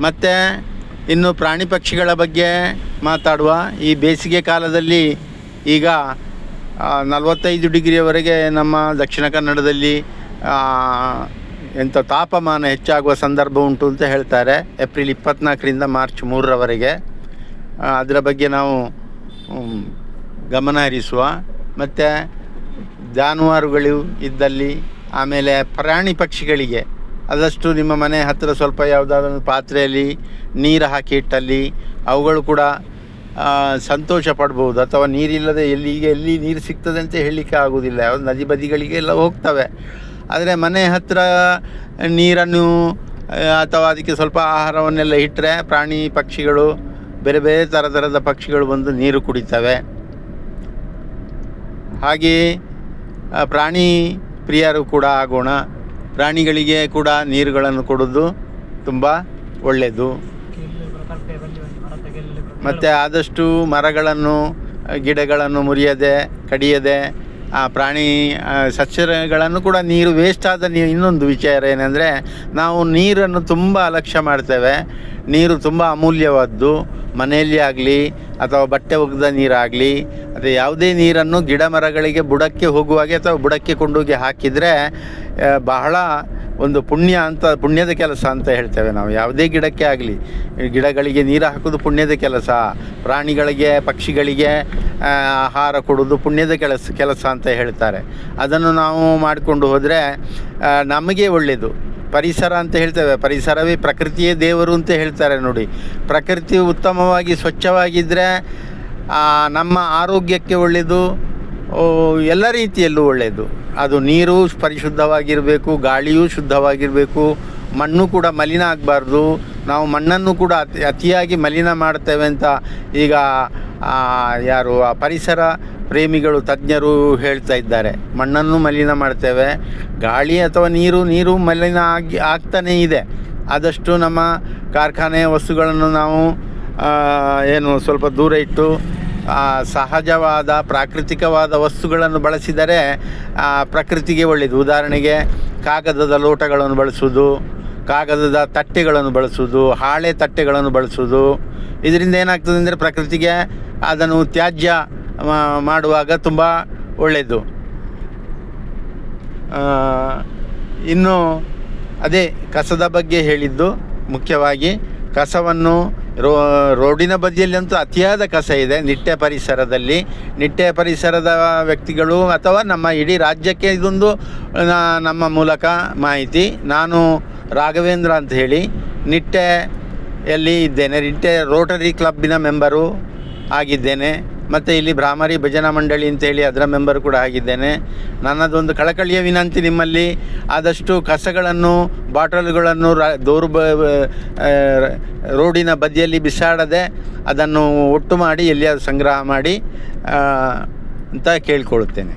ಮತ್ತು ಇನ್ನು ಪ್ರಾಣಿ ಪಕ್ಷಿಗಳ ಬಗ್ಗೆ ಮಾತಾಡುವ. ಈ ಬೇಸಿಗೆ ಕಾಲದಲ್ಲಿ ಈಗ 45 ಡಿಗ್ರಿಯವರೆಗೆ ನಮ್ಮ ದಕ್ಷಿಣ ಕನ್ನಡದಲ್ಲಿ ತಾಪಮಾನ ಹೆಚ್ಚಾಗುವ ಸಂದರ್ಭ ಉಂಟು ಅಂತ ಹೇಳ್ತಾರೆ. ಏಪ್ರಿಲ್ 24ರಿಂದ ಮಾರ್ಚ್ 3ರವರೆಗೆ. ಅದರ ಬಗ್ಗೆ ನಾವು ಗಮನ ಹರಿಸುವ. ಮತ್ತು ಜಾನುವಾರುಗಳು ಇದ್ದಲ್ಲಿ, ಆಮೇಲೆ ಪ್ರಾಣಿ ಪಕ್ಷಿಗಳಿಗೆ ಆದಷ್ಟು ನಿಮ್ಮ ಮನೆ ಹತ್ತಿರ ಸ್ವಲ್ಪ ಯಾವುದಾದ್ರೂ ಪಾತ್ರೆಯಲ್ಲಿ ನೀರು ಹಾಕಿ ಇಟ್ಟಲ್ಲಿ ಅವುಗಳು ಕೂಡ ಸಂತೋಷ ಪಡ್ಬೋದು. ಅಥವಾ ನೀರಿಲ್ಲದೆ ಎಲ್ಲಿ ನೀರು ಸಿಗ್ತದೆ ಅಂತ ಹೇಳಲಿಕ್ಕೆ ಆಗೋದಿಲ್ಲ. ಯಾವುದು ನದಿ ಬದಿಗಳಿಗೆ ಎಲ್ಲ ಹೋಗ್ತವೆ. ಆದರೆ ಮನೆ ಹತ್ತಿರ ನೀರನ್ನು ಅಥವಾ ಅದಕ್ಕೆ ಸ್ವಲ್ಪ ಆಹಾರವನ್ನೆಲ್ಲ ಇಟ್ಟರೆ ಪ್ರಾಣಿ ಪಕ್ಷಿಗಳು, ಬೇರೆ ಬೇರೆ ಥರದ ಪಕ್ಷಿಗಳು ಬಂದು ನೀರು ಕುಡಿತವೆ. ಹಾಗೆಯೇ ಪ್ರಾಣಿ ಪ್ರಿಯರು ಕೂಡ ಆಗೋಣ. ಪ್ರಾಣಿಗಳಿಗೆ ಕೂಡ ನೀರುಗಳನ್ನು ಕೊಡೋದು ತುಂಬ ಒಳ್ಳೆಯದು. ಮತ್ತು ಆದಷ್ಟು ಮರಗಳನ್ನು, ಗಿಡಗಳನ್ನು ಮುರಿಯದೆ, ಕಡಿಯದೆ, ಪ್ರಾಣಿ ಸಸ್ಯಗಳನ್ನು ಕೂಡ ನೀರು ವೇಸ್ಟ್ ಆದ ಇನ್ನೊಂದು ವಿಚಾರ ಏನಂದರೆ, ನಾವು ನೀರನ್ನು ತುಂಬ ಅಲಕ್ಷ್ಯ ಮಾಡ್ತೇವೆ. ನೀರು ತುಂಬ ಅಮೂಲ್ಯವಾದ್ದು. ಮನೆಯಲ್ಲಿ ಆಗಲಿ ಅಥವಾ ಬಟ್ಟೆ ಒಗೆದ ನೀರಾಗಲಿ, ಅದು ಯಾವುದೇ ನೀರನ್ನು ಗಿಡ ಮರಗಳಿಗೆ ಬುಡಕ್ಕೆ ಹೋಗುವಾಗೆ ಅಥವಾ ಬುಡಕ್ಕೆ ಕೊಂಡೋಗಿ ಹಾಕಿದರೆ ಬಹಳ ಒಂದು ಪುಣ್ಯದ ಕೆಲಸ ಅಂತ ಹೇಳ್ತೇವೆ ನಾವು. ಯಾವುದೇ ಗಿಡಕ್ಕೆ ಆಗಲಿ, ಗಿಡಗಳಿಗೆ ನೀರು ಹಾಕೋದು ಪುಣ್ಯದ ಕೆಲಸ. ಪ್ರಾಣಿಗಳಿಗೆ, ಪಕ್ಷಿಗಳಿಗೆ ಆಹಾರ ಕೊಡೋದು ಪುಣ್ಯದ ಕೆಲಸ ಅಂತ ಹೇಳ್ತಾರೆ. ಅದನ್ನು ನಾವು ಮಾಡಿಕೊಂಡು ಹೋದರೆ ನಮಗೆ ಒಳ್ಳೆಯದು. ಪರಿಸರ ಅಂತ ಹೇಳ್ತೇವೆ. ಪರಿಸರವೇ ಪ್ರಕೃತಿಯೇ ದೇವರು ಅಂತ ಹೇಳ್ತಾರೆ ನೋಡಿ. ಪ್ರಕೃತಿ ಉತ್ತಮವಾಗಿ ಸ್ವಚ್ಛವಾಗಿದ್ದರೆ ನಮ್ಮ ಆರೋಗ್ಯಕ್ಕೆ ಒಳ್ಳೆಯದು, ಎಲ್ಲ ರೀತಿಯಲ್ಲೂ ಒಳ್ಳೆಯದು. ಅದು ನೀರು ಪರಿಶುದ್ಧವಾಗಿರಬೇಕು, ಗಾಳಿಯೂ ಶುದ್ಧವಾಗಿರಬೇಕು, ಮಣ್ಣು ಕೂಡ ಮಲಿನ ಆಗಬಾರ್ದು. ನಾವು ಮಣ್ಣನ್ನು ಕೂಡ ಅತಿಯಾಗಿ ಮಲಿನ ಮಾಡ್ತೇವೆ ಅಂತ ಈಗ ಪರಿಸರ ಪ್ರೇಮಿಗಳು, ತಜ್ಞರು ಹೇಳ್ತಾ ಇದ್ದಾರೆ. ಮಣ್ಣನ್ನು ಮಲಿನ ಮಾಡ್ತೇವೆ, ಗಾಳಿ ಅಥವಾ ನೀರು ಮಲಿನ ಆಗ್ತಾನೇ ಇದೆ. ಆದಷ್ಟು ನಮ್ಮ ಕಾರ್ಖಾನೆಯ ವಸ್ತುಗಳನ್ನು ನಾವು ಸ್ವಲ್ಪ ದೂರ ಇಟ್ಟು ಸಹಜವಾದ, ಪ್ರಾಕೃತಿಕವಾದ ವಸ್ತುಗಳನ್ನು ಬಳಸಿದರೆ ಪ್ರಕೃತಿಗೆ ಒಳ್ಳೆಯದು. ಉದಾಹರಣೆಗೆ ಕಾಗದದ ಲೋಟಗಳನ್ನು ಬಳಸೋದು, ಕಾಗದದ ತಟ್ಟೆಗಳನ್ನು ಬಳಸೋದು, ಹಾಳೆ ತಟ್ಟೆಗಳನ್ನು ಬಳಸೋದು. ಇದರಿಂದ ಏನಾಗ್ತದೆ ಅಂದರೆ ಪ್ರಕೃತಿಗೆ ಅದನ್ನು ತ್ಯಾಜ್ಯ ಮಾಡುವಾಗ ತುಂಬ ಒಳ್ಳೆಯದು. ಇನ್ನು ಅದೇ ಕಸದ ಬಗ್ಗೆ ಹೇಳಿದ್ದು. ಮುಖ್ಯವಾಗಿ ಕಸವನ್ನು ರೋಡಿನ ಬದಿಯಲ್ಲಂತೂ ಅತಿಯಾದ ಕಸ ಇದೆ. ನಿಟ್ಟೆ ಪರಿಸರದ ವ್ಯಕ್ತಿಗಳು ಅಥವಾ ನಮ್ಮ ಇಡೀ ರಾಜ್ಯಕ್ಕೆ ಇದೊಂದು ನಮ್ಮ ಮೂಲಕ ಮಾಹಿತಿ. ನಾನು ರಾಘವೇಂದ್ರ ಅಂತ ಹೇಳಿ ನಿಟ್ಟೆಯಲ್ಲಿ ಇದ್ದೇನೆ. ನಿಟ್ಟೆ ರೋಟರಿ ಕ್ಲಬ್ಬಿನ ಮೆಂಬರು ಆಗಿದ್ದೇನೆ. ಮತ್ತು ಇಲ್ಲಿ ಭ್ರಾಮರಿ ಭಜನಾ ಮಂಡಳಿ ಅಂತೇಳಿ ಅದರ ಮೆಂಬರ್ ಕೂಡ ಆಗಿದ್ದೇನೆ. ನನ್ನದೊಂದು ಕಳಕಳಿಯ ವಿನಂತಿ ನಿಮ್ಮಲ್ಲಿ, ಆದಷ್ಟು ಕಸಗಳನ್ನು, ಬಾಟಲ್ಗಳನ್ನು ರೋಡಿನ ಬದಿಯಲ್ಲಿ ಬಿಸಾಡದೆ ಅದನ್ನು ಒಟ್ಟು ಮಾಡಿ ಎಲ್ಲಿಯಾದರೂ ಸಂಗ್ರಹ ಮಾಡಿ ಅಂತ ಕೇಳ್ಕೊಳ್ತೇನೆ.